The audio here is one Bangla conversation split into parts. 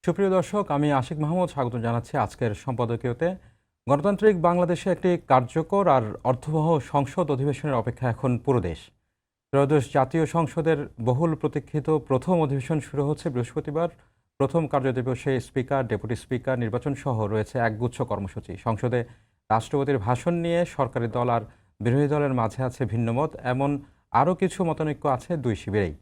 সুপ্রিয় দর্শক, আমি আশিক মাহমুদ স্বাগত জানাচ্ছি আজকের সম্পাদকীয়তে। গণতান্ত্রিক বাংলাদেশে একটি কার্যকর আর অর্থবহ সংসদ অধিবেশনের অপেক্ষা এখন পুরো দেশ। ত্রয়োদশ জাতীয় সংসদের বহুল প্রতীক্ষিত প্রথম অধিবেশন শুরু হচ্ছে বৃহস্পতিবার। প্রথম কার্যদিবসে স্পিকার, ডেপুটি স্পিকার নির্বাচন সহ রয়েছে একগুচ্ছ কর্মসূচি। সংসদে রাষ্ট্রপতির ভাষণ নিয়ে সরকারি দল আর বিরোধী দলের মাঝে আছে ভিন্নমত, এমন আরও কিছু মতানৈক্য আছে দুই শিবিরেই।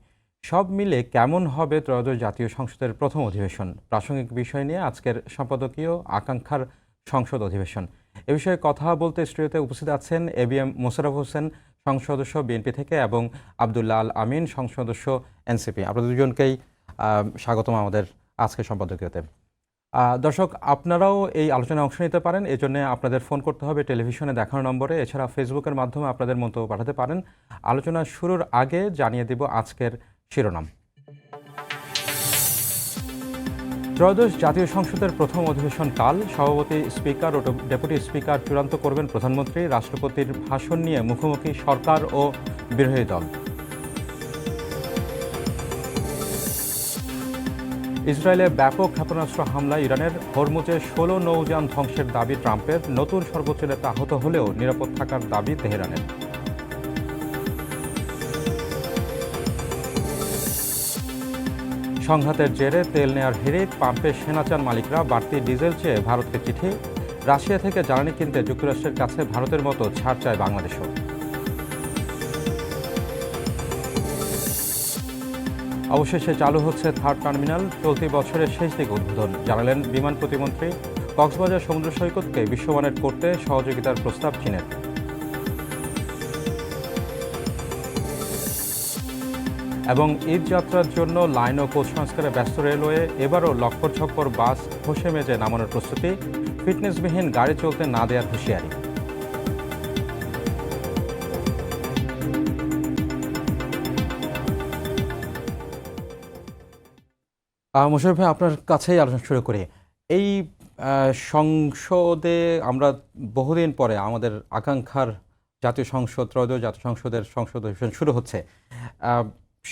সব মিলে কেমন হবে ত্রয়োদশ জাতীয় সংসদের প্রথম অধিবেশন? প্রাসঙ্গিক বিষয় নিয়ে আজকের সম্পাদকীয় আকাঙ্ক্ষার সংসদ অধিবেশন। এ বিষয়ে কথা বলতে স্টুডিওতে উপস্থিত আছেন এবিএম মোশাররফ হোসেন, সংসদ সদস্য বিএনপি থেকে, এবং আব্দুল্লাহ আল আমিন, সংসদ সদস্য এনসিপি। আপনাদের দুজনকেই স্বাগতম আমাদের আজকের সম্পাদকীয়তে। দর্শক, আপনারাও এই আলোচনায় অংশ নিতে পারেন। এজন্য আপনাদের ফোন করতে হবে টেলিভিশনে দেখানো নম্বরে। এছাড়া ফেসবুকের মাধ্যমে আপনাদের মন্তব্য পাঠাতে পারেন। আলোচনা শুরুর আগে জানিয়ে দিব আজকের শিরোনাম। ত্রয়োদশ জাতীয় সংসদের প্রথম অধিবেশন কাল। সভাপতি, স্পিকার ও ডেপুটি স্পিকার চূড়ান্ত করবেন প্রধানমন্ত্রী। রাষ্ট্রপতির ভাষণ নিয়ে মুখোমুখি সরকার ও বিরোধী দল। ইসরায়েলে ব্যাপক ক্ষেপণাস্ত্র হামলায় ইরানের। হরমুজে 16 নৌযান ধ্বংসের দাবি ট্রাম্পের। নতুন সর্বোচ্চ নেতা আহত হলেও নিরাপদ থাকার দাবি তেহরানের। সংঘাতের জেরে তেল নেয়ার হিড়িক। পাম্পে সেনা চান মালিকরা। বাড়তি ডিজেল চেয়ে ভারতকে চিঠি। রাশিয়া থেকে জ্বালানি কিনতে যুক্তরাষ্ট্রের কাছে ভারতের মতো ছাড় চায় বাংলাদেশও। অবশেষে চালু হচ্ছে থার্ড টার্মিনাল। চলতি বছরের শেষ দিকে উদ্বোধন, জানালেন বিমান প্রতিমন্ত্রী। কক্সবাজার সমুদ্র সৈকতকে বিশ্বমানের করতে সহযোগিতার প্রস্তাব চীনের। এবং ঈদ যাত্রার জন্য লাইন ও কোচ সংস্কারে ব্যস্ত রেলওয়ে। এবারও লক্কর ছক্কর বাস খসে মেজে নামানোর প্রস্তুতি। ফিটনেসবিহীন গাড়ি চলতে না দেওয়ার হুঁশিয়ারি। মোশাররফ ভাই, আপনার কাছেই আলোচনা শুরু করি। এই সংসদে আমরা বহুদিন পরে আমাদের আকাঙ্ক্ষার জাতীয় সংসদ, ত্রয়োদশ জাতীয় সংসদের সংসদ অধিবেশন শুরু হচ্ছে।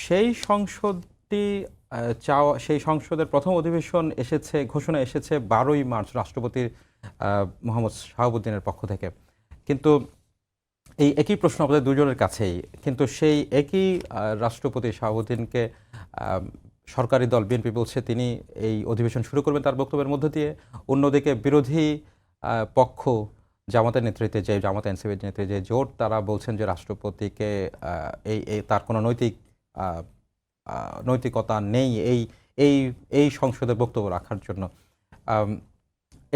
সেই সংসদটি সেই সংসদের প্রথম অধিবেশন ঘোষণা এসেছে 12ই মার্চ রাষ্ট্রপতি মোহাম্মদ শাহাবুদ্দিনের পক্ষ থেকে। কিন্তু এই একই প্রশ্ন আমাদের দুজনের কাছেই। কিন্তু সেই একই রাষ্ট্রপতি শাহাবুদ্দিনকে সরকারি দল বিএনপি বলছে তিনি এই অধিবেশন শুরু করবেন তার বক্তব্যের মধ্য দিয়ে। অন্যদিকে বিরোধী পক্ষ, জামাতের নেতৃত্বে জামাত এনসিপির নেতৃত্বে যে জোট, তারা বলছেন যে রাষ্ট্রপতিকে তার কোনো নৈতিকতা নেই এই সংসদে বক্তব্য রাখার জন্য।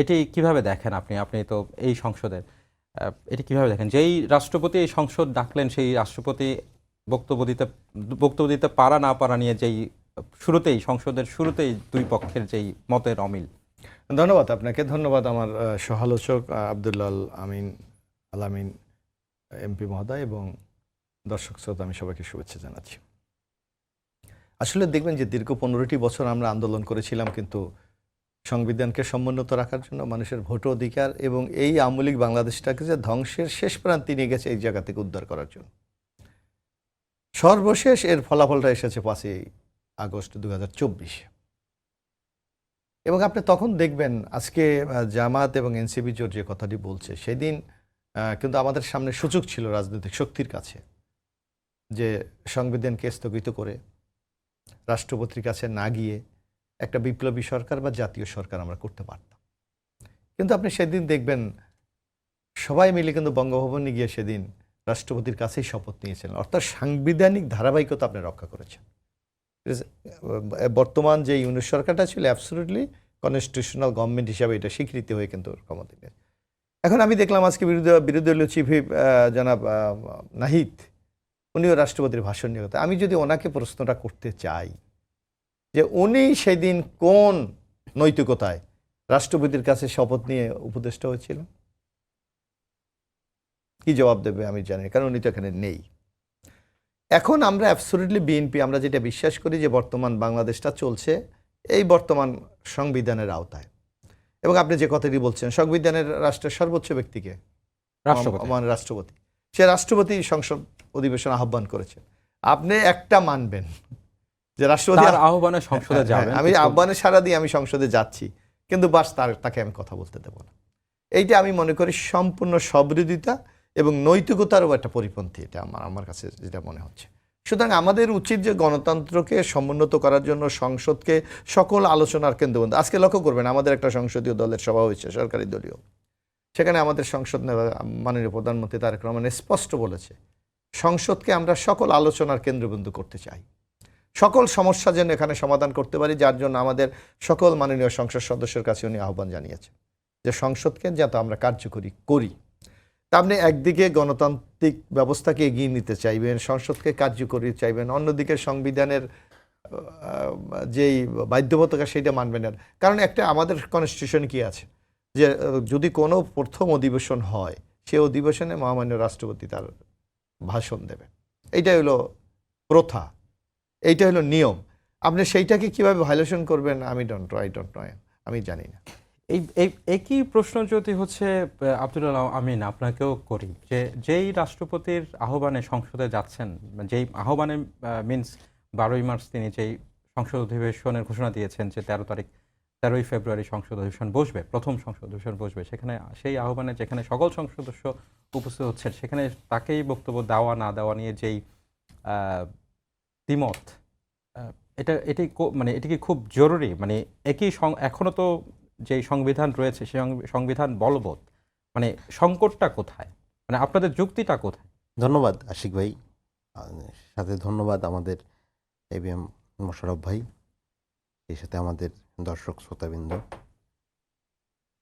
এটি কিভাবে দেখেন আপনি? আপনি তো এই সংসদের, এটি কিভাবে দেখেন যেই রাষ্ট্রপতি এই সংসদ ডাকলেন, সেই রাষ্ট্রপতি বক্তব্য দিতে পারা না পারা নিয়ে যেই সংসদের শুরুতেই দুই পক্ষের যেই মতের অমিল? ধন্যবাদ আপনাকে। ধন্যবাদ আমার সহালোচক আব্দুল্লাহ আলামিন এমপি মহোদয় এবং দর্শক শ্রোতা, আমি সবাইকে শুভেচ্ছা জানাচ্ছি। আসলে দেখবেন যে দীর্ঘ 15টি বছর আমরা আন্দোলন করেছিলাম, কিন্তু সংবিধানকে সমুন্নত রাখার জন্য, মানুষের ভোট অধিকার এবং এই আওয়ামী লীগ বাংলাদেশটাকে যে ধ্বংসের শেষ প্রান্তে নিয়ে গেছে এই জায়গা থেকে উদ্ধার করার জন্য। সর্বশেষ এর ফলাফলটা এসেছে 5ই আগস্ট 2024। এবং আপনি তখন দেখবেন আজকে জামাত এবং এনসিপি জোট যে কথাটি বলছে, সেদিন কিন্তু আমাদের সামনে সুযোগ ছিল রাজনৈতিক শক্তির কাছে যে সংবিধানকে স্থগিত করে রাষ্ট্রপতির কাছে না গিয়ে একটা বিপ্লবী সরকার বা জাতীয় সরকার আমরা করতে পারতাম। কিন্তু আপনি সেদিন দেখবেন সবাই মিলে কিন্তু বঙ্গভবনে গিয়ে সেদিন রাষ্ট্রপতির কাছেই শপথ নিয়েছিলেন, অর্থাৎ সাংবিধানিক ধারাবাহিকতা আপনি রক্ষা করেছেন। বর্তমান যে ইউনিট সরকারটা ছিল অ্যাবসলিউটলি কনস্টিটিউশনাল গভর্নমেন্ট হিসাবে এটা স্বীকৃতি হয়ে কিন্তু ক্ষমতা নিয়ে। এখন আমি দেখলাম আজকে বিরোধী দলীয় চিফ হুইপ জনাব নাহিদ, উনিও রাষ্ট্রপতির ভাষণ নিয়ে কথা। আমি যদি ওনাকে প্রশ্নটা করতে চাই যে উনি সেদিন কোন নৈতিকতায় রাষ্ট্রপতির কাছে শপথ নিয়ে উপদেষ্টা হয়েছিলেন, কি জবাব দেবে আমি জানি, কারণ উনি তো এখানে নেই। এখন আমরা অ্যাবসলিউটলি বিএনপি আমরা যেটা বিশ্বাস করি যে বর্তমান বাংলাদেশটা চলছে এই বর্তমান সংবিধানের আওতায়। এবং আপনি যে কথাটি বলছেন, সংবিধানের রাষ্ট্রের সর্বোচ্চ ব্যক্তিকে রাষ্ট্রপতি, সে রাষ্ট্রপতি সংসদ অধিবেশন আহ্বান করেছেন। আপনি একটা মানবেন যে রাষ্ট্রপতি তার আহ্বানে সংসদে যাবেন, আমি আহ্বানে সাড়া দিয়ে আমি সংসদে যাচ্ছি, কিন্তু বাস তাকে আমি কথা বলতে দেবো না। এইটা আমি মনে করি সম্পূর্ণ সহৃদয়তা এবং নৈতিকতারও একটা পরিপন্থী, এটা আমার কাছে যেটা মনে হচ্ছে। সুতরাং আমাদের উচিত যে গণতন্ত্রকে সমুন্নত করার জন্য সংসদকে সকল আলোচনার কেন্দ্রবিন্দু। আজকে লক্ষ্য করবেন আমাদের একটা সংসদীয় দলের সভা হয়েছে, সরকারি দলীয়, সেখানে আমাদের সংসদ নেতা মাননীয় প্রধানমন্ত্রী তারেক রহমান স্পষ্ট বলেছে সংসদকে আমরা সকল আলোচনার কেন্দ্রবিন্দু করতে চাই, সকল সমস্যা যেন এখানে সমাধান করতে পারি, যার জন্য আমাদের সকল মাননীয় সংসদ সদস্যের কাছে উনি আহ্বান জানিয়েছেন যে সংসদকে যাতে আমরা কার্যকরী করি। তা আপনি একদিকে গণতান্ত্রিক ব্যবস্থাকে এগিয়ে নিতে চাইবেন, সংসদকে কার্যকরী চাইবেন, অন্যদিকে সংবিধানের যেই বাধ্যবাধকতা সেইটা মানবেন না। কারণ একটা আমাদের কনস্টিটিউশন কি আছে যে যদি কোনো প্রথম অধিবেশন হয়, সে অধিবেশনে মহামান্য রাষ্ট্রপতি তার ভাষণ দেবেন। এইটা হলো প্রথা, এইটা হলো নিয়ম। আপনি সেইটাকে কিভাবে ভায়োলেশন করবেন আই ডোন্ট নো, আমি জানি না। এই একই প্রশ্ন যদি হচ্ছে আব্দুল আমিন আপনাকেও করি, যে যেই রাষ্ট্রপতির আহ্বানে সংসদে যাচ্ছেন, যেই আহ্বানে মিনস 12ই মার্চ তিনি যেই সংসদ অধিবেশনের ঘোষণা দিয়েছেন যে 13ই ফেব্রুয়ারি সংসদ অধিবেশন বসবে, প্রথম সংসদ অধিবেশন বসবে, সেখানে সেই আহ্বানে যেখানে সকল সংসদ সদস্য উপস্থিত হচ্ছেন, সেখানে তাকেই বক্তব্য দেওয়া না দেওয়া নিয়ে যেই দ্বিমত, এটাই মানে এটা কি খুব জরুরি? মানে এখনো তো যে সংবিধান রয়েছে সেই সংবিধান বলবৎ, মানে সংকটটা কোথায়, মানে আপনাদের যুক্তিটা কোথায়? ধন্যবাদ আশিক ভাই, সাথে ধন্যবাদ আমাদের এবিএম মোশাররফ ভাই, এই সাথে আমাদের দর্শক শ্রোতাবৃন্দ।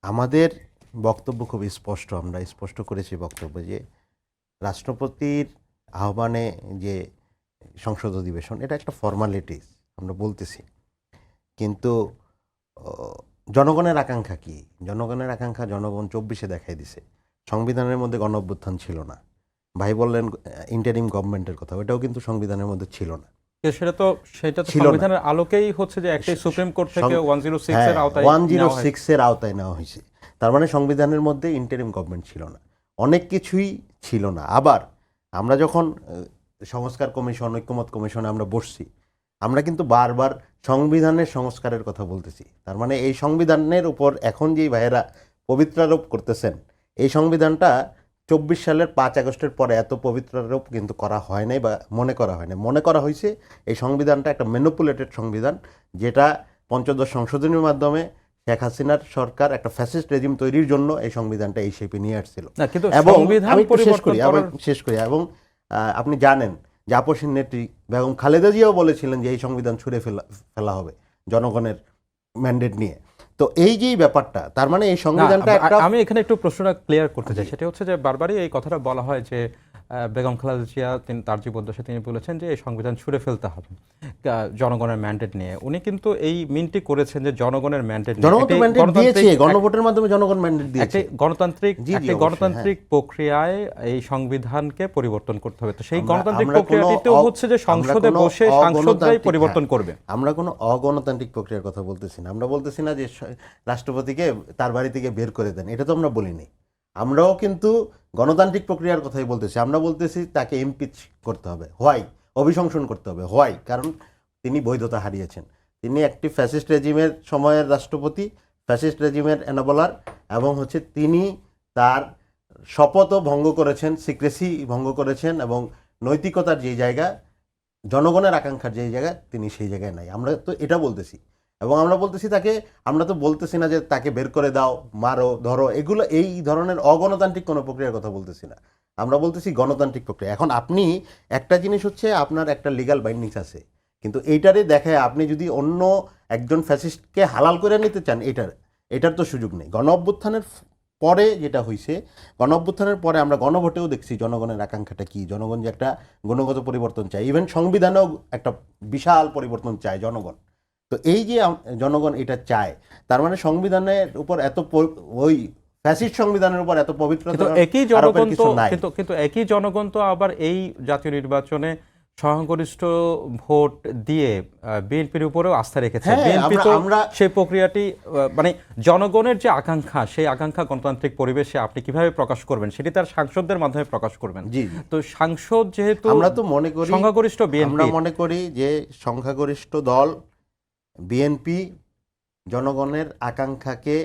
আমাদের বক্তব্য খুব স্পষ্ট, আমরা স্পষ্ট করেছি বক্তব্য যে রাষ্ট্রপতির আহ্বানে যে সংসদ অধিবেশন এটা একটা ফর্মালিটিস আমরা বলতেছি, কিন্তু জনগণের আকাঙ্ক্ষা কি? জনগণের আকাঙ্ক্ষা জনগণ 24-এ দেখাই দিছে। সংবিধানের মধ্যে গণ অভ্যুত্থান ছিল না। ভাই বললেন ইন্টারিম গভর্নমেন্টের কথা, ওটাও কিন্তু সংবিধানের মধ্যে ছিল না। সেটা তো সংবিধানের আলোকেই হচ্ছে যে একটাই সুপ্রিম কোর্ট থেকে 106 এর আওতায় 106 এর আওতায় নেওয়া হয়েছে। তার মানে সংবিধানের মধ্যে ইন্টারিম গভর্নমেন্ট ছিল না, অনেক কিছুই ছিল না। আবার আমরা যখন সংস্কার কমিশন, ঐক্যমত কমিশনে আমরা বসছি, আমরা কিন্তু বারবার সংবিধানের সংস্কারের কথা বলতেছি। তার মানে এই সংবিধানের উপর এখন যেই ভাইয়েরা পবিত্রারোপ করতেছেন, এই সংবিধানটা 24 সালের 5 আগস্টের পরে এত পবিত্রারোপ কিন্তু করা হয় নাই বা মনে করা হয় না। মনে করা হয়েছে এই সংবিধানটা একটা ম্যানিপুলেটেড সংবিধান, যেটা পঞ্চদশ সংশোধনীর মাধ্যমে শেখ হাসিনার সরকার একটা ফ্যাসিস্ট রেজিম তৈরির জন্য এই সংবিধানটা এই শেপে নিয়ে আসছিল। এবং আমি শেষ করি এবং আপনি জানেন যে আপসীন নেত্রী বেগম খালেদা জিয়াও বলেছিলেন যে এই সংবিধান ছুঁড়ে ফেলা হবে জনগণের ম্যান্ডেট নিয়ে। তো এই যেই ব্যাপারটা, তার মানে এই সংবিধানটা একটা, আমি এখানে একটু প্রশ্নটা ক্লিয়ার করতে চাই। সেটা হচ্ছে যে বারবারই এই কথাটা বলা হয় যে বেগম খালেদা জিয়া তার জীবদ্দশায় তিনি বলেছেন যে এই সংবিধান ছুঁড়ে ফেলতে হবে জনগণের ম্যান্ডেট নিয়ে। উনি কিন্তু এই মিনটি করেছেন যে জনগণের ম্যান্ডেট দিয়েছে, গণভোটের মাধ্যমে জনগণ ম্যান্ডেট দিয়েছে। গণতান্ত্রিক প্রক্রিয়ায় এই সংবিধানকে পরিবর্তন করতে হবে। তো সেই গণতান্ত্রিক প্রক্রিয়াটিতেও হচ্ছে যে সংসদে বসে সাংসদরাই পরিবর্তন করবে। আমরা কোনো অগণতান্ত্রিক প্রক্রিয়ার কথা বলতেছি না। আমরা বলতেছি না যে রাষ্ট্রপতিকে তার বাড়ি থেকে বের করে দেন, এটা তো আমরা বলিনি। আমরাও কিন্তু গণতান্ত্রিক প্রক্রিয়ার কথাই বলতেছি। আমরা বলতেছি তাকে ইমপিচ করতে হবে, হোয়াই, অভিশংসন করতে হবে, হোয়াই, কারণ তিনি বৈধতা হারিয়েছেন। তিনি একটি ফ্যাসিস্ট রেজিমের সময়ের রাষ্ট্রপতি, ফ্যাসিস্ট রেজিমের এনাবলার, এবং হচ্ছে তিনি তার শপথও ভঙ্গ করেছেন, সিক্রেসি ভঙ্গ করেছেন, এবং নৈতিকতার যেই জায়গা, জনগণের আকাঙ্ক্ষার যেই জায়গা, তিনি সেই জায়গায় নাই। আমরা তো এটা বলতেছি, এবং আমরা বলতেছি তাকে, আমরা তো বলতেছি না যে তাকে বের করে দাও, মারো, ধরো, এগুলো এই ধরনের অগণতান্ত্রিক কোনো প্রক্রিয়ার কথা বলতেছি না। আমরা বলতেছি গণতান্ত্রিক প্রক্রিয়া। এখন আপনি একটা জিনিস হচ্ছে আপনার একটা লিগ্যাল বাইন্ডিংস আছে, কিন্তু এইটারে দেখে আপনি যদি অন্য একজন ফ্যাসিস্টকে হালাল করে নিতে চান, এটার তো সুযোগ নেই। গণ অভ্যুত্থানের পরে যেটা হয়েছে, গণ অভ্যুত্থানের পরে আমরা গণভোটেও দেখছি জনগণের আকাঙ্ক্ষাটা কি। জনগণ যে একটা গুণগত পরিবর্তন চায়, ইভেন সংবিধানেও একটা বিশাল পরিবর্তন চায় জনগণ। তো এই যে জনগণ এটা চায়, তার মানে সংবিধানের উপর এত, ওই ফ্যাসিস্ট সংবিধানের উপর এত পবিত্রতা, কিন্তু একই জনগণ তো আবার এই জাতীয় নির্বাচনে সংখ্যাগরিষ্ঠ ভোট দিয়ে বিএনপির উপরেও আস্থা রেখেছে। হ্যাঁ, বিএনপি আমরা- তো আমরা- সেই প্রক্রিয়াটি মানে জনগণের যে আকাঙ্ক্ষা, সেই আকাঙ্ক্ষা গণতান্ত্রিক পরিবেশে আপনি কিভাবে প্রকাশ করবেন, সেটি তার সাংসদদের মাধ্যমে প্রকাশ করবেন। জি তো সাংসদ যেহেতু আমরা তো মনে করি, সংখ্যাগরিষ্ঠ আমরা বিএনপি, মনে করি যে সংখ্যাগরিষ্ঠ দল বিএনপি জনগণের আকাঙ্ক্ষাকে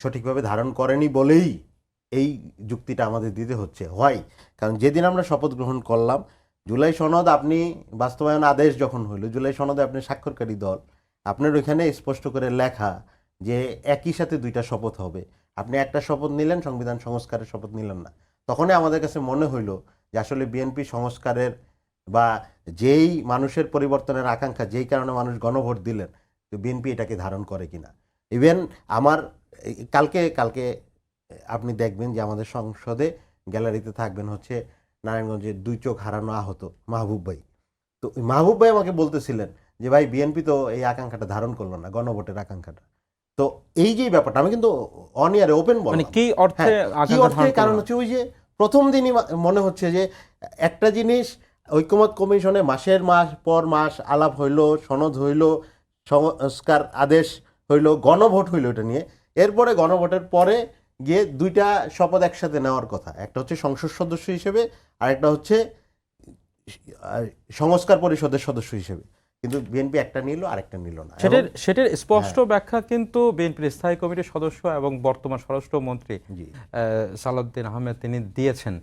সঠিকভাবে ধারণ করেনি বলেই এই যুক্তিটা আমাদের দিতে হচ্ছে। হয় কারণ যেদিন আমরা শপথ গ্রহণ করলাম, জুলাই সনদ আপনি বাস্তবায়ন আদেশ যখন হইল, জুলাই সনদে আপনি স্বাক্ষরকারী দল, আপনার ওইখানে স্পষ্ট করে লেখা যে একই সাথে দুইটা শপথ হবে। আপনি একটা শপথ নিলেন, সংবিধান সংস্কারের শপথ নিলেন না। তখনই আমাদের কাছে মনে হইল যে আসলে বিএনপি সংস্কারের বা যেই মানুষের পরিবর্তনের আকাঙ্ক্ষা, যেই কারণে মানুষ গণভোট দিলেন, তো বিএনপি এটাকে ধারণ করে কিনা। ইভেন আমার কালকে আপনি দেখবেন যে আমাদের সংসদে গ্যালারিতে থাকবেন হচ্ছে নারায়ণগঞ্জের 2 চোখ হারানো আহত মাহবুব ভাই। তো ওই মাহবুব ভাই আমাকে বলতেছিলেন যে ভাই বিএনপি তো এই আকাঙ্ক্ষাটা ধারণ করলো না, গণভোটের আকাঙ্ক্ষাটা। তো এই যে ব্যাপারটা আমি কিন্তু অন ইয়ারে ওপেন মানে বললাম। কি অর্থে হ্যাঁ, কি আকাঙ্ক্ষা অর্থে? ধারণ কারণ করলো? হচ্ছে ওই যে প্রথম দিনই মনে হচ্ছে যে একটা জিনিস ঐকমত্য কমিশনে মাসের পর মাস আলাপ হইল, সনদ হইল, সংস্কার আদেশ হইল, গণভোট হইল এটা নিয়ে। এরপরে গণভোটের পরে গিয়ে 2টা শপথ একসাথে নেওয়ার কথা। একটা হচ্ছে সংসদ সদস্য হিসেবে, আর একটা হচ্ছে সংস্কার পরিষদের সদস্য হিসেবে। কিন্তু বিএনপি একটা নিল, আরেকটা নিল না। সেটার স্পষ্ট ব্যাখ্যা কিন্তু বিএনপির স্থায়ী কমিটির সদস্য এবং বর্তমান স্বরাষ্ট্রমন্ত্রী জি। সালাউদ্দিন আহমেদ তিনি দিয়েছেন।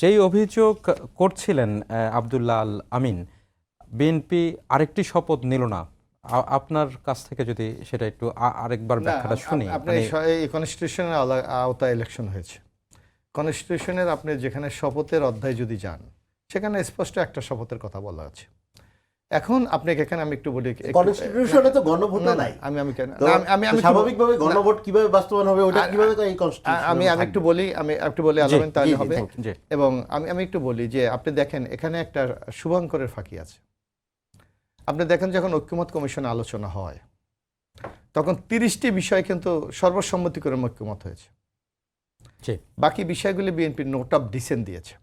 যেই অভিযোগ করছিলেন আব্দুল্লাহ আল আমিন, বিএনপি আরেকটি শপথ নিল না, আপনার কাছ থেকে যদি সেটা একটু আরেকবার ব্যাখ্যাটা শুনি। আপনি এই কনস্টিটিউশনের আওতায় ইলেকশন হয়েছে। কনস্টিটিউশনের আপনি যেখানে শপথের অধ্যায় যদি যান, সেখানে স্পষ্ট একটা শপথের কথা বলা আছে। এখন আপনাকে এখানে আমি একটু বলি, কনস্টিটিউশনে তো গণভোট নাই। আমি কেন তো আমি স্বাভাবিকভাবে গণভোট কিভাবে বাস্তবায়ন হবে ওটা কিভাবে তো এই আমি একটু বলি আলামিন, তাহলে হবে। জি। এবং আমি একটু বলি যে আপনি দেখেন এখানে একটা শুভঙ্করের ফাঁকি আছে। আপনি দেখেন যখন ঐক্যমত কমিশনে আলোচনা হয়, তখন 30টি বিষয় কিন্তু সর্বসম্মতি করে ঐক্যমত হয়েছে। জি। বাকি বিষয়গুলি বিএনপি নোট অফ ডিসেন্ট দিয়েছে।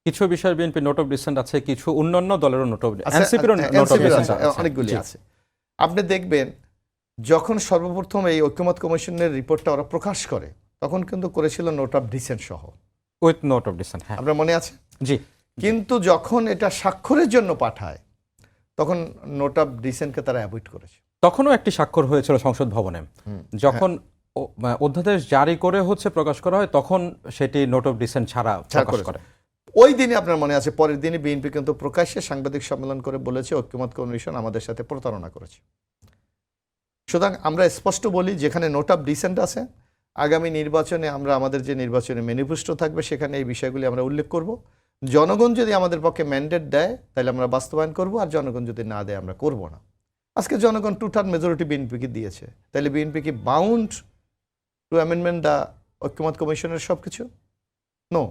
কিছু বিষয় বিএনপি নোট অফ ডিসেন্ট আছে, কিছু অন্যান্য দলেরও নোট অফ আচ্ছা, এনসিপিরও নোট অফ ডিসেন্ট আছে, অনেকগুলি জি। আছে। আপনি দেখবেন যখন সর্বপ্রথম এই ঐক্যমত কমিশনের রিপোর্টটা ওরা প্রকাশ করে, তখন কিন্তু করেছিল নোট অফ ডিসেন্ট সহ, উইথ নোট অফ ডিসেন্ট। হ্যাঁ, আপনার মনে আছে? জি। কিন্তু যখন এটা স্বাক্ষরের জন্য পাঠায়, তখন নোট অফ ডিসেন্টকে তারা অ্যাভয়েড করেছে। তখনও একটি স্বাক্ষর হয়েছিল সংসদ ভবনে। যখন অধ্যাদেশ জারি করে প্রকাশ করা হয়, তখন সেটি নোট অফ ডিসেন্ট ছাড়া প্রকাশ করে। ওই দিনে আপনার মনে আছে, পরের দিনে বিএনপি কিন্তু প্রকাশ্যে সাংবাদিক সম্মেলন করে বলেছে ঐক্যমত কমিশন আমাদের সাথে প্রতারণা করেছে। সুতরাং আমরা স্পষ্ট বলি, যেখানে নোট অফ ডিসেন্ট আছে, আগামী নির্বাচনে আমরা আমাদের যে নির্বাচনে ম্যানিফেস্টো থাকবে সেখানে এই বিষয়গুলি আমরা উল্লেখ করব। জনগণ যদি আমাদের পক্ষে ম্যান্ডেট দেয় তাহলে আমরা বাস্তবায়ন করব, আর জনগণ যদি না দেয় আমরা করব না। আজকে জনগণ 2/3 মেজরিটি বিএনপিকে দিয়েছে, তাহলে বিএনপি কি বাউন্ড টু অ্যামেন্ডমেন্ট দ্য ঐক্যমত কমিশনের সব কিছু? নো।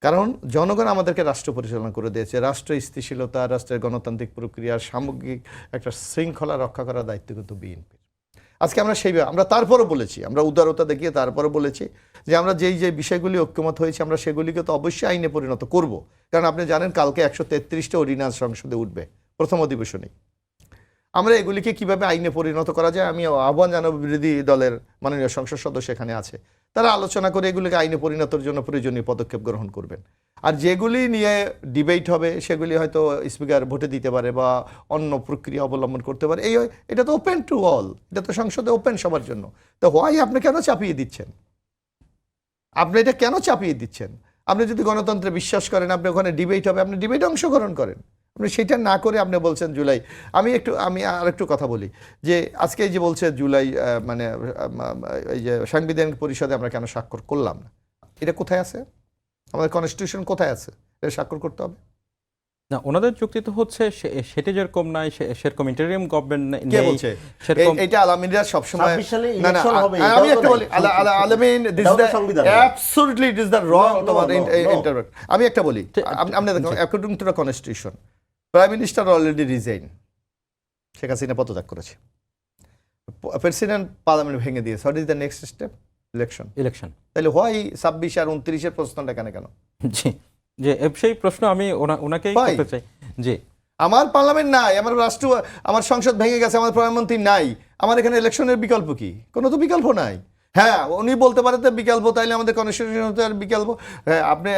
কারণ জনগণ আমাদেরকে রাষ্ট্র পরিচালনা করে দিয়েছে। রাষ্ট্র স্থিতিশীলতা, রাষ্ট্রের গণতান্ত্রিক প্রক্রিয়ার সামগ্রিক একটা শৃঙ্খলা রক্ষা করার দায়িত্ব কিন্তু বিএনপির। আজকে আমরা আমরা তারপরও বলেছি, আমরা উদারতা দেখিয়ে তারপরও বলেছি যে আমরা যেই বিষয়গুলি ঐক্যমত হয়েছে আমরা সেগুলিকে তো অবশ্যই আইনে পরিণত করব। কারণ আপনি জানেন কালকে 133টা অর্ডিন্যান্স সংসদে উঠবে প্রথম অধিবেশনেই। আমরা এগুলিকে কিভাবে আইনে পরিণত করা যায়, আমি আহ্বান জানাবো বিরোধী দলের মাননীয় সংসদ সদস্য এখানে আছে, তারা আলোচনা করে এগুলিকে আইনে পরিণতের জন্য প্রয়োজনীয় পদক্ষেপ গ্রহণ করবেন। আর যেগুলি নিয়ে ডিবেট হবে সেগুলি হয়তো স্পিকার ভোটে দিতে পারে বা অন্য প্রক্রিয়া অবলম্বন করতে পারে। এটা তো ওপেন টু অল, এটা তো সংসদে ওপেন সবার জন্য। তো হোয়াই আপনি কেন চাপিয়ে দিচ্ছেন? আপনি এটা কেন চাপিয়ে দিচ্ছেন? আপনি যদি গণতন্ত্রে বিশ্বাস করেন, আপনি ওখানে ডিবেট হবে, আপনি ডিবেটে অংশগ্রহণ করেন। আপনি সেটা না করে আপনি বলছেন জুলাই। আমি আরেকটু কথা বলি যে আজকে এই যে বলছে জুলাই মানে এই যে সাংবিধানিক পরিষদে আমরা কেন স্বাক্ষর করলাম না, এটা কোথায় আছে? আমাদের কনস্টিটিউশন কোথায় আছে এটা স্বাক্ষর করতে হবে? না, ওনাদের যুক্তি তো হচ্ছে সেটি যেরকম নাই, সেরকম ইন্টারিম গভর্নমেন্ট কে নেই। বলছে? সেরকম এটা আলামিনরা সবসময়, 26 সালে না না ইলেকশন হবে, আমি একটা বলি, আলামিন দিস এটাও তো দ্য সংবিধান। Absolutely it is the wrong তোমার No. ইন্টারপ্রেট। আমি একটা বলি, আপনি দেখুন according to the constitution prime minister already resign, Sheikh Hasina পদত্যাগ করেছে, প্রেসিডেন্ট পার্লামেন্ট ভেঙে দিয়েছে। What is the next step? Election. Election. তাহলে হয় 26 আর 29-এর প্রশ্নটা কেন? জি। যে সেই প্রশ্ন আমি ওনাকেই ভাই। করতে চাই। জি, আমার পার্লামেন্ট নাই, আমার রাষ্ট্র, আমার সংসদ ভেঙে গেছে, আমার প্রধানমন্ত্রী নাই, আমার এখানে ইলেকশনের বিকল্প কি? কোনো তো বিকল্প নাই। হ্যাঁ, উনি বলতে পারে তো বিকল্প, তাইলে আমাদের কনস্টিটিউশন হতে আর বিকল্প। হ্যাঁ, আপনি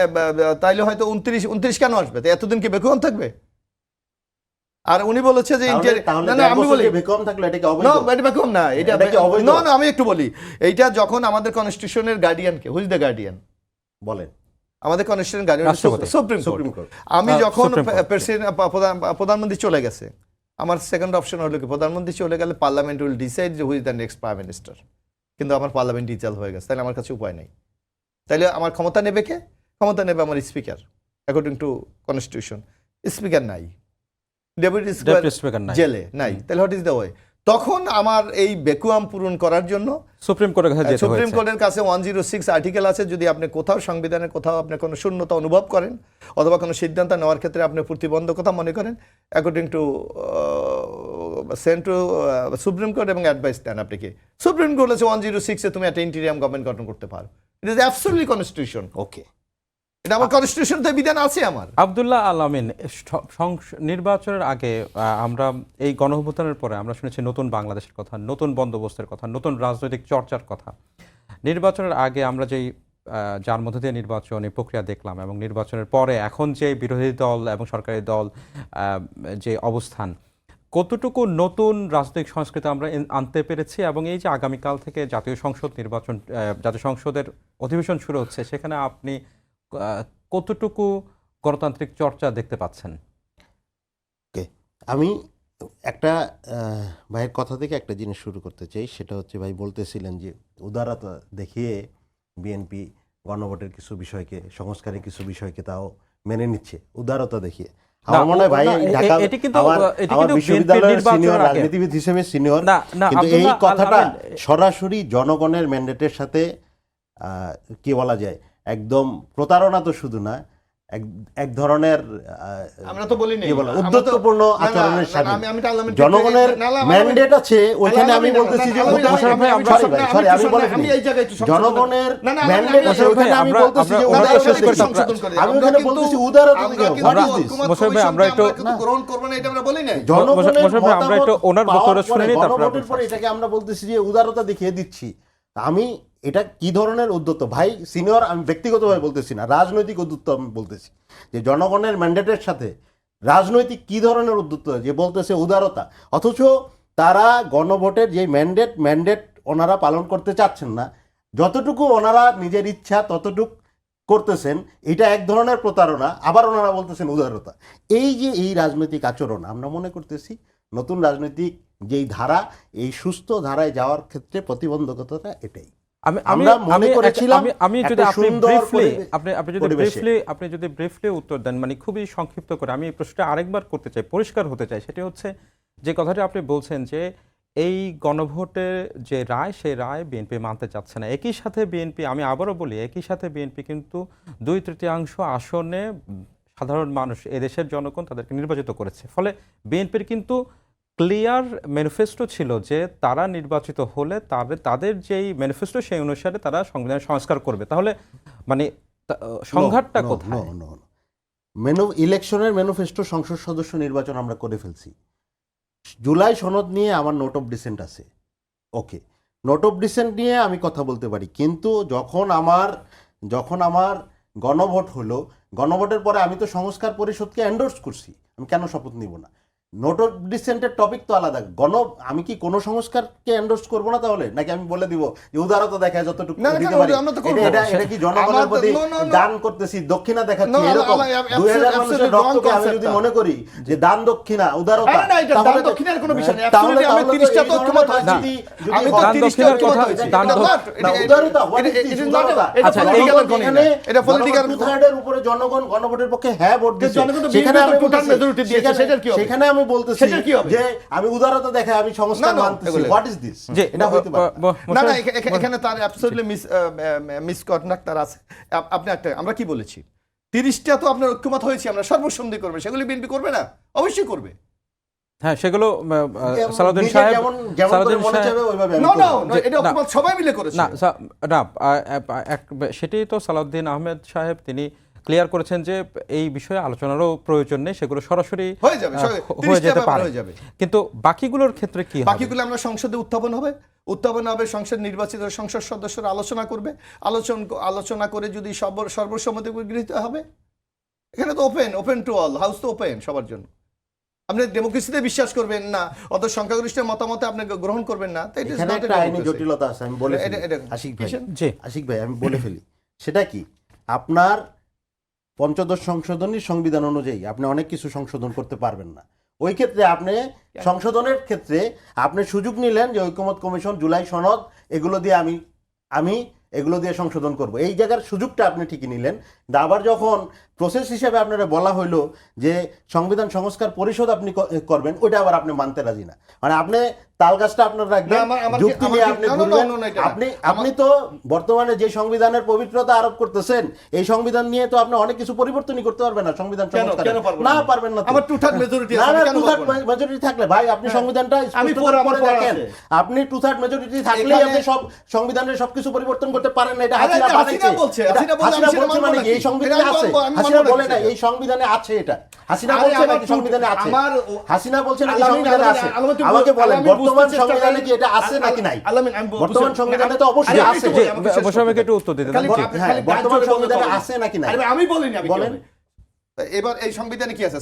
তাইলে হয়তো 29 কেন আসবে? তো এতদিন কি বেকুয়াম থাকবে? আর উনি বলেছে যে তাহলে না, আমি বলি বেকম থাকলে এটা কি অবৈধ? না, এটা বেকুয়াম না, এটা এটা কি অবৈধ? না, আমি একটু বলি, এইটা যখন আমাদের কনস্টিটিউশনের গার্ডিয়ানকে, হুইজ দ্য গার্ডিয়ান? বলেন। আমাদের কনস্টিটিউশন গার্ডিয়ান রাষ্ট্রপতি। Supreme supreme court. কোর্ট। আমি যখন সুপ্রিম কোর্ট। প্রেসিডেন্ট প্রধানমন্ত্রী চলে গেছে, আমার সেকেন্ড অপশন হলো কি, প্রধানমন্ত্রী চলে গেলে পার্লামেন্ট উইল ডিসাইড যে who is the next prime minister. কিন্তু আমার পার্লামেন্ট ডিটেল হয়ে গেছে, তাহলে আমার কাছে উপায় নেই। তাইলে আমার ক্ষমতা নেবে কে? ক্ষমতা নেবে আমার speaker, according to constitution. Speaker নাই, ডেপুটি ডেপুটি স্পিকার নাই, জেলে নাই, তাহলে হোয়াট ইজ দ্য ওয়ে? তখন আমার এই ভ্যাকুয়াম পূরণ করার জন্য সুপ্রিম কোর্টের কাছে যেতে সুপ্রিম হয়েছে। কোর্টের কাছে 106 আর্টিকেল আছে। যদি আপনি কোথাও সংবিধানের কোথাও আপনি কোনো শূন্যতা অনুভব করেন অথবা কোনো সিদ্ধান্ত নেওয়ার ক্ষেত্রে আপনি প্রতিবন্ধকতা মনে করেন, according to sent to Supreme Court এবং অ্যাডভাইস দেন আপনি কি। সুপ্রিম কোর্ট বলেছে 106-এ তুমি একটা ইন্টিরিয়াম গভর্নমেন্ট গঠন করতে পারো। It is absolutely constitution. Okay, এটা আমার কনস্টিটিউশনতে বিধান আছে আমার। আব্দুল্লাহ আল আমিন, নির্বাচনের আগে আমরা এই গণঅভ্যুত্থানের পরে আমরা শুনেছি নতুন বাংলাদেশের কথা, নতুন বন্দোবস্তের কথা, নতুন রাজনৈতিক চর্চার কথা। নির্বাচনের আগে আমরা যেই যার মধ্যে দিয়ে নির্বাচনী প্রক্রিয়া দেখলাম এবং নির্বাচনের পরে এখন যে বিরোধী দল এবং সরকারি দল যে অবস্থান, কতটুকু নতুন রাজনৈতিক সংস্কৃতি আমরা আনতে পেরেছি এবং এই যে আগামীকাল থেকে জাতীয় সংসদ নির্বাচন, জাতীয় সংসদের অধিবেশন শুরু হচ্ছে, সেখানে আপনি কতটুকু গণতান্ত্রিক চর্চা দেখতে পাচ্ছেন? আমি একটা ভাইয়ের কথা থেকে একটা জিনিস শুরু করতে চাই। সেটা হচ্ছে, ভাই বলতেছিলেন যে উদারতা দেখিয়ে বিএনপি গণভোটের কিছু বিষয়কে, সংস্কারের কিছু বিষয়কে তাও মেনে নিচ্ছে উদারতা দেখিয়ে। আমার মনে হয় ভাই ঢাকা আমার বিশ্ববিদ্যালয়ের সিনিয়র রাজনীতিবিদ হিসেবে সিনিয়র, কিন্তু এই কথাটা সরাসরি জনগণের ম্যান্ডেটের সাথে কি বলা যায়, একদম প্রতারণা তো শুধু না, এক ধরনের আমরা তো বলি না উদ্ধত্তপূর্ণ আচরণের সামিল। জনগণের ম্যান্ডেট আছে ওইখানে। আমি বলতেছি যে জনগণের ম্যান্ডেট আছে ওইখানে, আমি বলতেছি যে আমি ওখানে বলতেছি উদারতা থেকে। What is this? আমরা একটু গ্রহণ করব না, এটা আমরা বলি না। জনগণের আমরা একটু ওনার বক্তব্য শুনে নিই, তারপর গণভোটের পরে এটাকে আমরা বলতেছি যে উদারতা দেখিয়ে দিচ্ছি। আমি এটা কি ধরনের উদ্যত ভাই, সিনিয়র আমি ব্যক্তিগতভাবে বলতেছি না, রাজনৈতিক উদ্যত আমি বলতেছি যে জনগণের ম্যান্ডেটের সাথে রাজনৈতিক কি ধরনের উদ্যত যে বলতেছে উদারতা, অথচ তারা গণভোটের যে ম্যান্ডেট ওনারা পালন করতে চাচ্ছেন না, যতটুকু ওনারা নিজের ইচ্ছা ততটুকু করতেছেন, এটা এক ধরনের প্রতারণা। আবার ওনারা বলতেছেন উদারতা। এই যে এই রাজনৈতিক আচরণ, আমরা মনে করতেছি নতুন রাজনৈতিক যেই ধারা, এই সুস্থ ধারায় যাওয়ার ক্ষেত্রে প্রতিবন্ধকতাটা এটাই। আপনি যদি ব্রিফলি উত্তর দেন, মানে খুবই সংক্ষিপ্ত করে, আমি এই প্রশ্নটা আরেকবার করতে চাই, পরিষ্কার হতে চাই। সেটা হচ্ছে যে কথাটি আপনি বলছেন যে এই গণভোটের যে রায়, সেই রায় বিএনপি মানতে চাচ্ছে না। একই সাথে বিএনপি, আমি আবারও বলি, একই সাথে বিএনপি কিন্তু 2/3 আসনে সাধারণ মানুষ, এদেশের জনগণ তাদেরকে নির্বাচিত করেছে। ফলে বিএনপির কিন্তু ক্লিয়ার ম্যানিফেস্টো ছিল যে তারা নির্বাচিত হলে তাদের যেই ম্যানিফেস্টো সেই অনুসারে তারা সংবিধান সংস্কার করবে। তাহলে মানে সংঘাতটা কোথায়? ইলেকশনের ম্যানিফেস্টো, সংসদ সদস্য নির্বাচন আমরা করে ফেলছি। জুলাই সনদ নিয়ে আমার নোট অফ ডিসেন্ট আছে, ওকে, নোট অফ ডিসেন্ট নিয়ে আমি কথা বলতে পারি। কিন্তু যখন আমার গণভোট হলো, গণভোটের পরে আমি তো সংস্কার পরিষদকে এন্ডোর্স করছি, আমি কেন শপথ নিব না? নোট অফ ডিসেন্টের টপিক তো আলাদা। আমি কি কোনো সংস্কারকে এন্ডোর্স করবো না তাহলে? নাকি আমি বলে দিব যে উদারতা দেখায় যতটুকু দিতে পারি, এটা কি জনগণের প্রতি দান করতেছি, দক্ষিণা দেখাচ্ছি? এরকম 2000 মানুষের রক্তকে আমি যদি মনে করি যে দান দক্ষিণা উদারতা, তাহলে দক্ষিণার কোনো বিষয় নেই। তাহলে আমি 30টা তো ঐক্যমত হয়েছি, আমি তো 30টা ঐক্যমত হয়েছি। না, উদারতা হোয়াট ইজ দিস? উদারতা আচ্ছা, এটা পলিটিক্যাল থার্ডের উপরে জনগণ গণভোটের পক্ষে হ্যাঁ ভোট দিয়েছে। সেখানে আমি টোটাল মেজরিটি দিয়েছে, সেটার কি হবে? সেখানে আমি বলতেছি যে আমি উদারতা দেখাই, আমি সংস্কার মানতেছি। What is this? যে এটা হইতে পারে না। না, এখানে তার অ্যাবসলিউটলি মিসকন্ডাক্ট তার আছে। আপনি একটা, আমরা কি বলেছি, 30টা তো আপনার ঐক্যমত হয়েছে, আমরা সর্বসম্মতি করবে, সেগুলি বিএনপি করবে না? অবশ্যই করবে। হ্যাঁ, সেগুলো সালাউদ্দিন সাহেব এটা ঐক্যমত সবাই মিলে করেছে। না, সেটাই তো সালাউদ্দিন আহমেদ সাহেব তিনি ক্লিয়ার করেছেন যে এই বিষয়ে আলোচনারও প্রয়োজন নেই, সেগুলো সরাসরি হয়ে যাবে, হয়ে যেতে পারে। হয়ে যাবে। কিন্তু বাকিগুলোর ক্ষেত্রে কি হবে? বাকিগুলো আমরা সংসদে উত্থাপন হবে, সংসদ নির্বাচিত সংসদ সদস্যরা আলোচনা করবে, আলোচনা করে যদি সর্বসম্মতি গৃহীত হবে, এখানে তো ওপেন টু অল, হাউস তো ওপেন সবার জন্য। আপনি ডেমোক্রেসিতে বিশ্বাস করবেন না, অত সংখ্যাগরিষ্ঠের মতামত আপনি গ্রহণ করবেন না, তো এখানে একটা আইনি জটিলতা আছে, আমি বলে ফেলি। আশিক ভাই আমি বলে ফেলি, সেটা কি, আপনার পঞ্চদশ সংশোধনী সংবিধান অনুযায়ী আপনি অনেক কিছু সংশোধন করতে পারবেন না। ওই ক্ষেত্রে আপনি সংশোধনের ক্ষেত্রে আপনি সুযোগ নিলেন যে ঐকমত্য কমিশন, জুলাই সনদ, এগুলো দিয়ে আমি এগুলো দিয়ে সংশোধন করব, এই জায়গার সুযোগটা আপনি ঠিকই নিলেন। আবার যখন প্রসেস হিসেবে আপনারা বলা হইলো যে সংবিধান সংস্কার পরিষদ আপনি করবেন, ওইটা আবার আপনি মানতে রাজি না। মানে আপনি তাল গাছটা আপনার রাখবেন, যুক্তি নিয়ে আপনি ঘুরবেন। আপনি তো বর্তমানে যে সংবিধানের পবিত্রতা আরোপ করতেছেন, এই সংবিধান নিয়ে তো আপনি অনেক কিছু পরিবর্তনই করতে পারবেন না সংবিধান সংস্কার। না পারবেন না, আমার টু থার্ড মেজরিটি আছে, না টু থার্ড মেজরিটি থাকলে ভাই আপনি সংবিধানটা দেখেন, আপনি টু থার্ড মেজরিটি থাকলে আপনি সব সংবিধানের সবকিছু পরিবর্তন করতে পারেন না। এটা হাসিনা বলছে মানে এই সংবিধানে আছে, হাসিনা বলে না এই সংবিধানে আছে, এটা হাসিনা বলছে নাকি সংবিধানে আছে? হাসিনা বলছে নাকি সংবিধানে আছে? আমাকে বলেন বর্তমান সংবিধানে কি এটা আছে নাকি নাই? বর্তমান সংবিধানে তো অবশ্যই আছে। বসাবেকে একটু উত্তর দিতে দেন। হ্যাঁ, বর্তমান সংবিধানে আছে নাকি নাই? আমি বলিনি, আমি বলেন। এবার এই সংবিধানে কি আছে?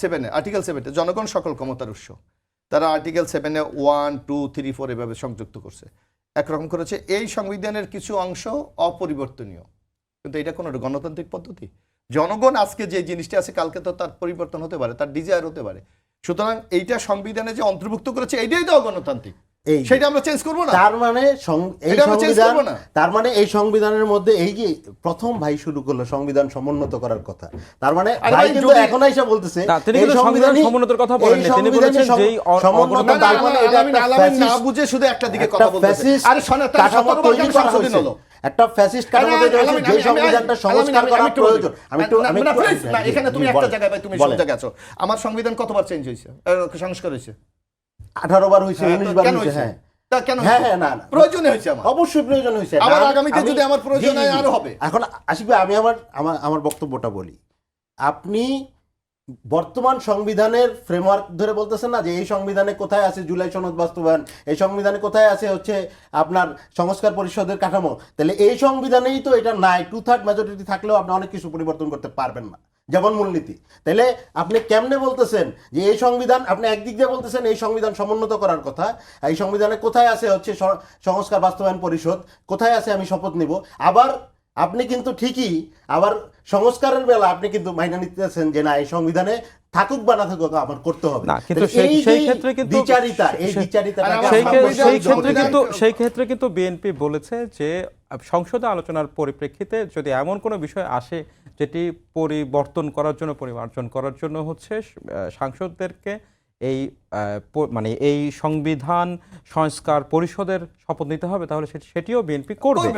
7 আর্টিকেল 7 জনগণ সকল ক্ষমতার উৎস। তারা আর্টিকেল 7 1 2 3 4 এভাবে সংযুক্ত করছে, একরকম করেছে। এই সংবিধানের কিছু অংশ অপরিবর্তনীয়, কিন্তু এটা কোনো গণতান্ত্রিক পদ্ধতি? জনগণ আজকে যে জিনিসটা আছে কালকে তো তার পরিবর্তন হতে পারে, তার ডিজায়ার হতে পারে। সুতরাং এইটা সংবিধানে যে অন্তর্ভুক্ত করেছে এইটাই তো অগণতান্ত্রিক, সেটা আমরা চেঞ্জ করবো না। তার মানে এই সংবিধান, তার মানে এই সংবিধানের মধ্যে এই যে প্রথম ভাই শুরু করলো সংবিধান সমুন্নত করার কথা, তার মানে ভাই কিন্তু এখন এসে বলতেছে এই সংবিধান সমুন্নতর কথা বলেননি, তিনি বলেছেন যে সমুন্নত, তার মানে এটা না বুঝে শুধু একটা দিকে কথা বলতেছে। আরে শোনা, তার 17 বার সংশোধন হলো, একটা ফ্যাসিস্ট কাঠামো তৈরি হয়েছে, যে সংবিধানটা সংস্কার করা প্রয়োজন। এখানে তুমি একটা জায়গায় ভাই, তুমি সব জায়গায় আছো। আমার সংবিধান কতবার চেঞ্জ হয়েছে, সংস্কার হয়েছে? 18 বার হয়েছে, 19 বার হয়েছে। হ্যাঁ, তা কেন? হ্যাঁ না প্রয়োজন হয়েছে আমার, অবশ্যই প্রয়োজন হয়েছে। আবার আগামীতে যদি আমার প্রয়োজন হয় আরো হবে। এখন আশিক ভাই, আমি আমার বক্তব্যটা বলি। আপনি বর্তমান সংবিধানের ফ্রেমওয়ার্ক ধরে বলতেছেন না যে এই সংবিধানে কোথায় আছে জুলাই সনদ বাস্তবায়ন, এই সংবিধানে কোথায় আছে হচ্ছে আপনার সংস্কার পরিষদের কাঠামো, তাহলে এই সংবিধানেই তো এটা নাই। 2/3 মেজরিটি থাকলেও আপনি অনেক কিছু পরিবর্তন করতে পারবেন না, যেমন মূলনীতি। তাহলে আপনি কেমনে বলতেছেন যে এই সংবিধান, আপনি একদিক দিয়ে বলতেছেন এই সংবিধান সমুন্নত করার কথা, এই সংবিধানে কোথায় আছে হচ্ছে সংস্কার বাস্তবায়ন পরিষদ, কোথায় আছে আমি শপথ নিব, আবার আপনি কিন্তু ঠিকই আবার সংস্কারের বেলা আপনি কিন্তু মাইনা নিতেছেন যে না এই সংবিধানে থাকুক বা না থাকুক আমার করতে হবে না। কিন্তু সেই ক্ষেত্রে কিন্তু সেই ক্ষেত্রে কিন্তু বিএনপি বলেছে যে সংসদে আলোচনার পরিপ্রেক্ষিতে যদি এমন কোনো বিষয় আসে যেটি পরিমার্জন করার জন্য হচ্ছে সাংসদদেরকে এই মানে এই সংবিধান সংস্কার পরিষদের শপথ নিতে হবে, তাহলে সেটিও বিএনপি করবে।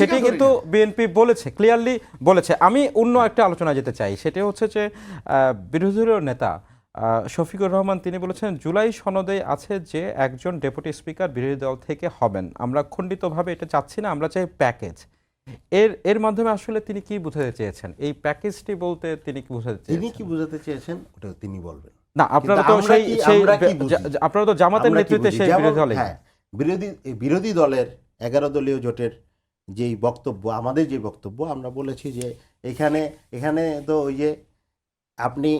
সেটি কিন্তু বিএনপি বলেছে, ক্লিয়ারলি বলেছে। আমি অন্য একটা আলোচনা যেতে চাই, সেটি হচ্ছে যে বিরোধী দলীয় নেতা শফিকুর রহমান তিনি বলেছেন জুলাই সনদে আছে যে একজন ডেপুটি স্পিকার বিরোধী দল থেকে হবেন, আমরা খণ্ডিতভাবে এটা চাচ্ছি না, আমরা চাই প্যাকেজ। এর মাধ্যমে আসলে তিনি কি বোঝাতে চেয়েছেন? এই প্যাকেজটি বলতে তিনি কি বোঝাতে চেয়েছেন ওটা তিনি বলবেন না। আপনারা তো জামাতের নেতৃত্বে সেই বিরোধী দলে, বিরোধী দলের 11 দলীয় জোটের যেই বক্তব্য, আমাদের যে বক্তব্য, আমরা বলেছি যে এখানে তো ওই যে আপনি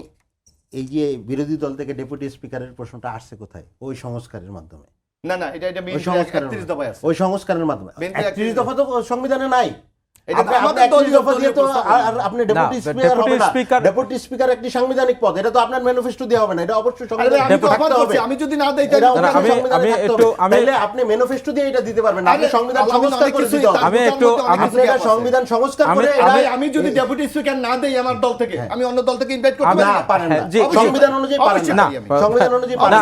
এই যে বিরোধী দল থেকে ডেপুটি স্পিকারের প্রশ্নটা আসছে কোথায়? ওই সংস্কারের মাধ্যমে। না এটা ওই সংস্কারের মাধ্যমে। 31 দফা তো সংবিধানে নাই। ডেপুটি স্পিকার একটি সাংবিধানিক পদ, এটা তো আপনার ম্যানিফেস্টো দেওয়া হবে না, এটা অবশ্যই আমি যদি না দেই তাহলে আপনি ম্যানিফেস্টো দিয়ে এটা দিতে পারবেন না, আপনি সংবিধান সংস্কার করে দিতে হবে। সংবিধান সংস্কার করে আমি যদি ডেপুটি স্পিকার না দেই আমার দল থেকে, আমি অন্য দল থেকে ইনভাইট করতে পারি না, সংবিধান অনুযায়ী পারেন না, সংবিধান অনুযায়ী পারেন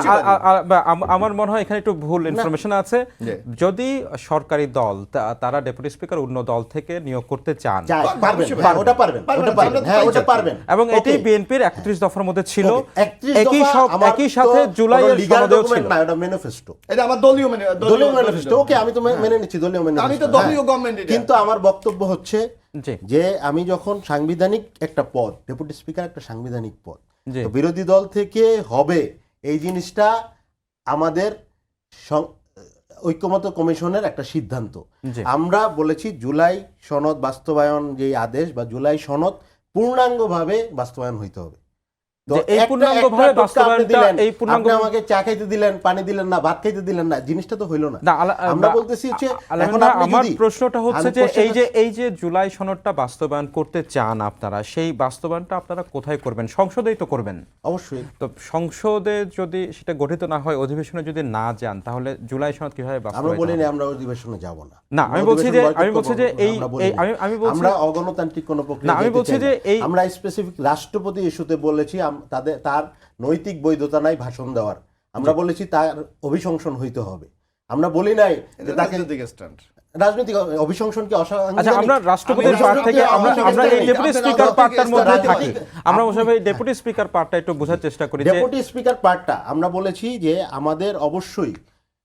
না। আমার মনে হয় এখানে একটু ভুল ইনফরমেশন আছে। যদি সরকারি দল তারা ডেপুটি স্পিকার অন্য দল থেকে নিয়োগ করতে চান চাই, পারবেন, পারবেন, হ্যাঁ, ওটা পারবেন, পারবেন, ওটা পারবেন, আমরা তো হ্যাঁ, তাই ওটা চাচ্ছি। পারবেন। এবং এটি Okay, বিএনপির 31 দফার মধ্যে ছিল। 31 একই দফা সব- আমার একই তো সাথে কোনো জুলাইয়ের legal সনদেও document ছিল। না, ওটা ম্যানিফেস্টো, এটা আমার দলীয় দলীয় ম্যানিফেস্টো। ওকে, আমি তো মেনে নিচ্ছি দলীয় আমি তো ম্যানিফেস্টো, দলীয় গভর্নমেন্ট। কিন্তু আমার বক্তব্য হচ্ছে জি যে আমি যখন সাংবিধানিক একটা পদ, ডেপুটি স্পিকার একটা সাংবিধানিক পদ, জি তো বিরোধী দল থেকে হবে এই জিনিসটা আমাদের ঐক্যমত্য কমিশনের একটা সিদ্ধান্ত। জি আমরা বলেছি জুলাই সনদ বাস্তবায়ন যে আদেশ বা জুলাই সনদ পূর্ণাঙ্গভাবে বাস্তবায়ন হইতে হবে। তো যে এই একটা- পূর্ণাঙ্গভাবে একটা টোটকা আপনি বাস্তবায়নটা- দিলেন, এই পূর্ণাঙ্গ- আপনি আমাকে চা খাইতে দিলেন, পানি দিলেন না, ভাত খাইতে দিলেন না, জিনিসটা তো হইল না। না, আমরা বলতেছি হচ্ছে এখন আপনি আমার যদি- প্রশ্নটা হচ্ছে আমি যে প্রশ্নটা- এই যে জুলাই সনদটা বাস্তবায়ন করতে চান আপনারা, সেই বাস্তবায়নটা আপনারা কোথায় করবেন? সংসদেই তো করবেন। অবশ্যই তো সংসদে যদি সেটা গঠিত না হয়, অধিবেশনে যদি না যান, তাহলে জুলাই সনদ কিভাবে আমরা বাস্তবায়িত বলি হবে? না আমরা অধিবেশনে যাব না। না, আমি বলছি যে অধিবেশন আমি বলছি যে বয়কট এই করবো, আমরা বলি এই- না। আমি বলছি আমরা অগণতান্ত্রিক কোনো প্রক্রিয়া না, আমি যেতে বলছি চাই যে না। এই- আমরা স্পেসিফিক রাষ্ট্রপতি ইস্যুতে বলেছি তার নৈতিক বৈধতা নাই ভাষণ দেওয়ার। আমরা বলেছি তার অভিশংসন হইতে হবে। আমরা বলি নাই যে তাকে রাজনৈতিক অভিশংসন কি আচ্ছা, অসাংবিধানিক? আমরা রাষ্ট্রপতির আমি পার্ট থেকে আমরা এই ডেপুটি আপনারা স্পিকার পার্টটার মধ্যে রাজনৈতিক- থাকি। আমরা ওইভাবে ডেপুটি স্পিকার পার্টটা একটু বোঝার চেষ্টা করি যে ডেপুটি স্পিকার পার্টটা আমরা বলেছি যে আমাদের অবশ্যই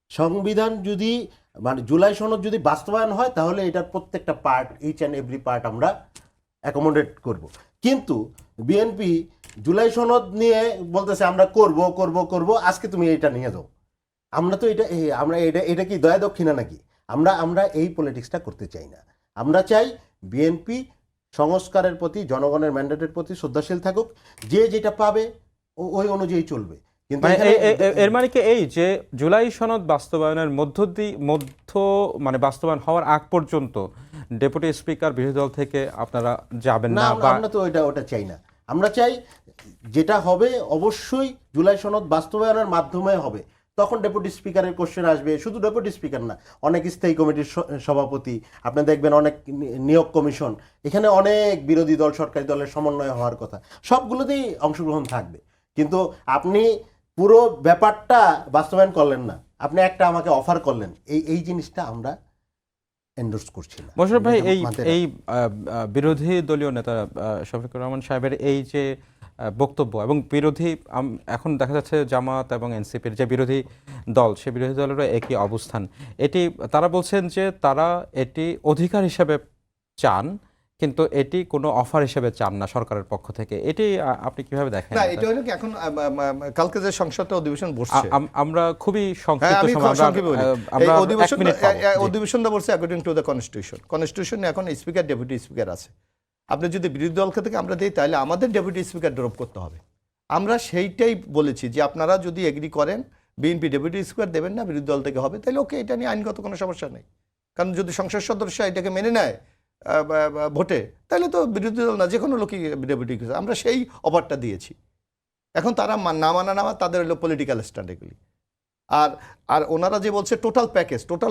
সংবিধান যদি মানে জুলাই সনদ যদি বাস্তবায়ন হয় তাহলে এটার প্রত্যেকটা part, each and every part আমরা অ্যাকোমোডেট করব। কিন্তু বিএনপি জুলাই সনদ নিয়ে বলতেছে আমরা করব করব করব, আজকে তুমি এটা নিয়ে যাও। আমরা তো এটা কি দয়া দক্ষিণা নাকি? আমরা এই পলিটিক্সটা করতে চাই না। আমরা চাই বিএনপি সংস্কারের প্রতি, জনগণের ম্যান্ডেটের প্রতি শ্রদ্ধাশীল থাকুক, যে যেটা পাবে ওই অনুযায়ী চলবে। কিন্তু মানে এখানে- এর মানে কি এই যে জুলাই সনদ বাস্তবায়নের মানে বাস্তবায়ন হওয়ার আগ পর্যন্ত ডেপুটি স্পিকার বিরোধী দল থেকে আপনারা যাবেন না, না? আমরা বা আমরা তো ওটা চাই না। আমরা চাই যেটা হবে অবশ্যই জুলাই সনদ বাস্তবায়নের মাধ্যমে হবে। তখন ডেপুটি স্পিকারের কোশ্চেন আসবে, শুধু ডেপুটি স্পিকার না, অনেক স্থায়ী কমিটির সভাপতি, আপনি দেখবেন অনেক নিয়োগ কমিশন, এখানে অনেক বিরোধী দল সরকারি দলের সমন্বয় হওয়ার কথা, সবগুলোতেই অংশগ্রহণ থাকবে। কিন্তু আপনি পুরো ব্যাপারটা বাস্তবায়ন করলেন না, আপনি একটা আমাকে অফার করলেন, এই জিনিসটা আমরা এন্ডোর্স করছি না। মোশাররফ ভাই, এই মাথায় এই বিরোধী দলীয় নেতা শফিকুর রহমান সাহেবের এই যে বক্তব্য এবং বিরোধী এখন দেখা যাচ্ছে জামাত এবং এনসিপির যে বিরোধী দল, সে বিরোধী দলেরও একই অবস্থান। এটি তারা বলছেন যে তারা এটি অধিকার হিসেবে চান, কিন্তু এটি কোনো অফার হিসেবে চান না সরকারের পক্ষ থেকে। এটি আপনি কিভাবে দেখেন? না, এটা হলো কি এখন কালকে যে সংসদ অধিবেশন বসছে, আমরা খুবই হ্যাঁ, সংক্ষিপ্ত আমি সময় সংক্ষেপে বলি। আমরা এই 1 মিনিট পাবো। জি। অধিবেশনটা বলছে অ্যাকর্ডিং টু দ্য কনস্টিটিউশন এখন স্পিকার ডেপুটি স্পিকার আছে। আপনি যদি বিরোধী দলকে থেকে আমরা দিই তাহলে আমাদের ডেপুটি স্পিকার ড্রপ করতে হবে। আমরা সেইটাই বলেছি যে আপনারা যদি এগ্রি করেন বিএনপি ডেপুটি স্পিকার দেবেন না, বিরোধী দল থেকে হবে, তাহলে ওকে, এটা নিয়ে আইনগত কোনো সমস্যা নেই। কারণ যদি সংসদ সদস্য এটাকে মেনে নেয় ভোটে, তাহলে তো বিরোধী দল না, যে কোনো লোকই ডেপুটি, আমরা সেই অফারটা দিয়েছি। এখন তারা না মানা তাদের হলো পলিটিক্যাল স্ট্যান্ড এগুলি। আর ওনারা যে বলছে টোটাল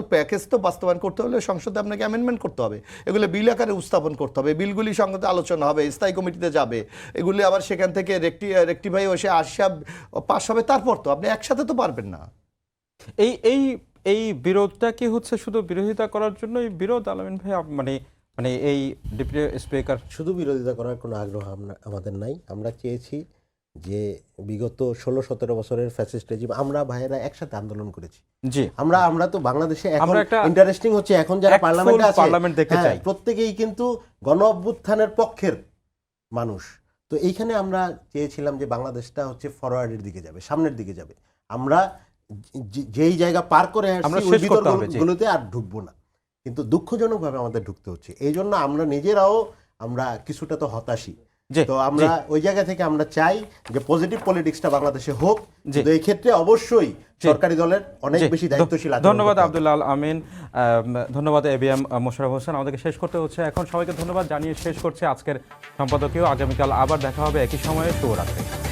প্যাকেজ তো বাস্তবায়ন করতে হলে সংসদে আপনাকে অ্যামেন্ডমেন্ট করতে হবে, এগুলো বিল আকারে উপস্থাপন করতে হবে, বিলগুলি সংসদে আলোচনা হবে, স্থায়ী কমিটিতে যাবে, এগুলি আবার সেখান থেকে রেকটিফাই এসে আসা পাস হবে, তারপর তো আপনি একসাথে তো পারবেন না। এই এই এই বিরোধটা কি হচ্ছে শুধু বিরোধিতা করার জন্য এই বিরোধ, আলামিন ভাই? মানে এই ডেপুটি স্পিকার শুধু বিরোধিতা করার কোনো আগ্রহ আমাদের নাই। আমরা চেয়েছি যে বিগত 16-17 বছরের ফ্যাসিস্ট রেজিম, আমরা ভাইয়েরা একসাথে আন্দোলন করেছি। জি, আমরা তো বাংলাদেশে এখন আমরা একটা ইন্টারেস্টিং হচ্ছে এখন যারা পার্লামেন্টে আছে, পার্লামেন্ট দেখতে চাই। প্রত্যেকেই কিন্তু গণ অভ্যুত্থানের পক্ষের মানুষ। তো এইখানে আমরা চেয়েছিলাম যে বাংলাদেশটা হচ্ছে ফরওয়ার্ডের দিকে যাবে, সামনের দিকে যাবে। আমরা যেই জায়গা পার করে আমরা আসছি ওই শেষ করতে হবে, জি। বিতর্কগুলোতে আর ঢুকবো না। কিন্তু দুঃখজনকভাবে আমাদের ঢুকতে হচ্ছে। এই জন্য আমরা নিজেরাও কিছুটা তো হতাশই। জি, তো আমরা জি। ওই জায়গা থেকে আমরা চাই যে পজিটিভ পলিটিক্সটা বাংলাদেশে হোক, জি। কিন্তু এই ক্ষেত্রে অবশ্যই সরকারি দলের অনেক জি, বেশি দায়িত্বশীল আচরণ ধন্যবাদ করতে হবে। আব্দুল আল আমিন, ধন্যবাদ এবিএম মোশাররফ হোসেন। আমাদেরকে শেষ করতে হচ্ছে এখন। সবাইকে ধন্যবাদ জানিয়ে শেষ করছে আজকের সম্পাদকীয়। আগামীকাল আবার দেখা হবে একই সময়ে। শুভরাত্রি।